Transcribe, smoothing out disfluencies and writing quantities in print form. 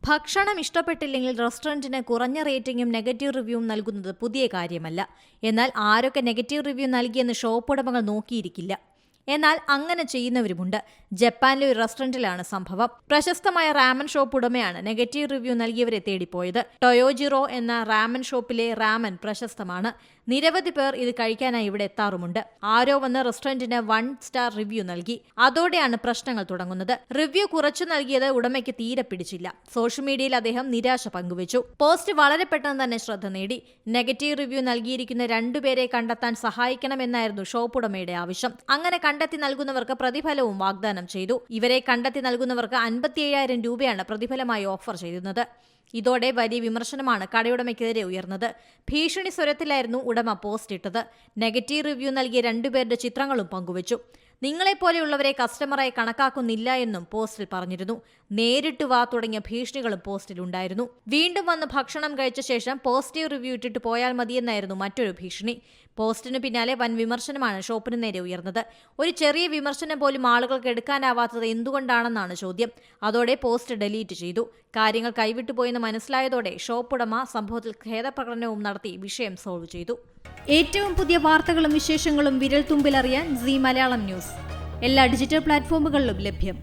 ഭക്ഷണം ഇഷ്ടപ്പെട്ടില്ലെങ്കിൽ റെസ്റ്റോറന്റിന് കുറഞ്ഞ റേറ്റിംഗും നെഗറ്റീവ് റിവ്യൂവും നൽകുന്നത് പുതിയ കാര്യമല്ല. എന്നാൽ ആരൊക്കെ നെഗറ്റീവ് റിവ്യൂ നൽകിയെന്ന് ഷോപ്പ് ഉടമകൾ നോക്കിയിരിക്കില്ല. എന്നാൽ അങ്ങനെ ചെയ്യുന്നവരുമുണ്ട്. ജപ്പാനിലെ ഒരു റെസ്റ്റോറന്റിലാണ് സംഭവം. പ്രശസ്തമായ റാമൻ ഷോപ്പ് ഉടമയാണ് നെഗറ്റീവ് റിവ്യൂ നൽകിയവരെ തേടിപ്പോയത്. ടൊയോജിറോ എന്ന റാമൻ ഷോപ്പിലെ റാമൻ പ്രശസ്തമാണ്. നിരവധി പേർ ഇത് കഴിക്കാനായി ഇവിടെ എത്താറുമുണ്ട്. ആരോ വന്ന് റെസ്റ്റോറന്റിന് 1 സ്റ്റാർ റിവ്യൂ നൽകി. അതോടെയാണ് പ്രശ്നങ്ങൾ തുടങ്ങുന്നത്. റിവ്യൂ കുറച്ചു നൽകിയത് ഉടമയ്ക്ക് തീരെ പിടിച്ചില്ല. സോഷ്യൽ മീഡിയയിൽ അദ്ദേഹം നിരാശ പങ്കുവച്ചു. പോസ്റ്റ് വളരെ പെട്ടെന്ന് തന്നെ ശ്രദ്ധ നേടി. നെഗറ്റീവ് റിവ്യൂ നൽകിയിരിക്കുന്ന 2 പേരെ കണ്ടെത്താൻ സഹായിക്കണമെന്നായിരുന്നു ഷോപ്പ് ഉടമയുടെ ആവശ്യം. അങ്ങനെ കണ്ടെത്തി നൽകുന്നവർക്ക് പ്രതിഫലവും വാഗ്ദാനം ചെയ്തു. ഇവരെ കണ്ടെത്തി നൽകുന്നവർക്ക് 57,000 രൂപയാണ് പ്രതിഫലമായി ഓഫർ ചെയ്യുന്നത്. ഇതോടെ വലിയ വിമർശനമാണ് കടയുടമയ്ക്കെതിരെ ഉയർന്നത്. ഭീഷണി സ്വരത്തിലായിരുന്നു ഉടമ പോസ്റ്റ് ഇട്ടത്. നെഗറ്റീവ് റിവ്യൂ നൽകിയ 2 പേരുടെ ചിത്രങ്ങളും പങ്കുവച്ചു. നിങ്ങളെപ്പോലെയുള്ളവരെ കസ്റ്റമറായി കണക്കാക്കുന്നില്ല എന്നും പോസ്റ്റിൽ പറഞ്ഞിരുന്നു. നേരിട്ട് വാ തുടങ്ങിയ ഭീഷണികളും പോസ്റ്റിലുണ്ടായിരുന്നു. വീണ്ടും വന്ന് ഭക്ഷണം കഴിച്ച ശേഷം പോസിറ്റീവ് റിവ്യൂ ഇട്ടിട്ട് പോയാൽ മതിയെന്നായിരുന്നു മറ്റൊരു ഭീഷണി. പോസ്റ്റിന് പിന്നാലെ വൻ വിമർശനമാണ് ഷോപ്പിന് നേരെ ഉയർന്നത്. ഒരു ചെറിയ വിമർശനം പോലും ആളുകൾക്ക് എടുക്കാനാവാത്തത് എന്തുകൊണ്ടാണെന്നാണ് ചോദ്യം. അതോടെ പോസ്റ്റ് ഡിലീറ്റ് ചെയ്തു. കാര്യങ്ങൾ കൈവിട്ടുപോയെന്ന് മനസ്സിലായതോടെ ഷോപ്പ് ഉടമ സംഭവത്തിൽ ഖേദപ്രകടനവും നടത്തി വിഷയം സോൾവ് ചെയ്തു. ഏറ്റവും പുതിയ വാർത്തകളും വിശേഷങ്ങളും വിരൽത്തുമ്പിലറിയാൻ സീ മലയാളം ന്യൂസ് എല്ലാ ഡിജിറ്റൽ പ്ലാറ്റ്ഫോമുകളിലും ലഭ്യം.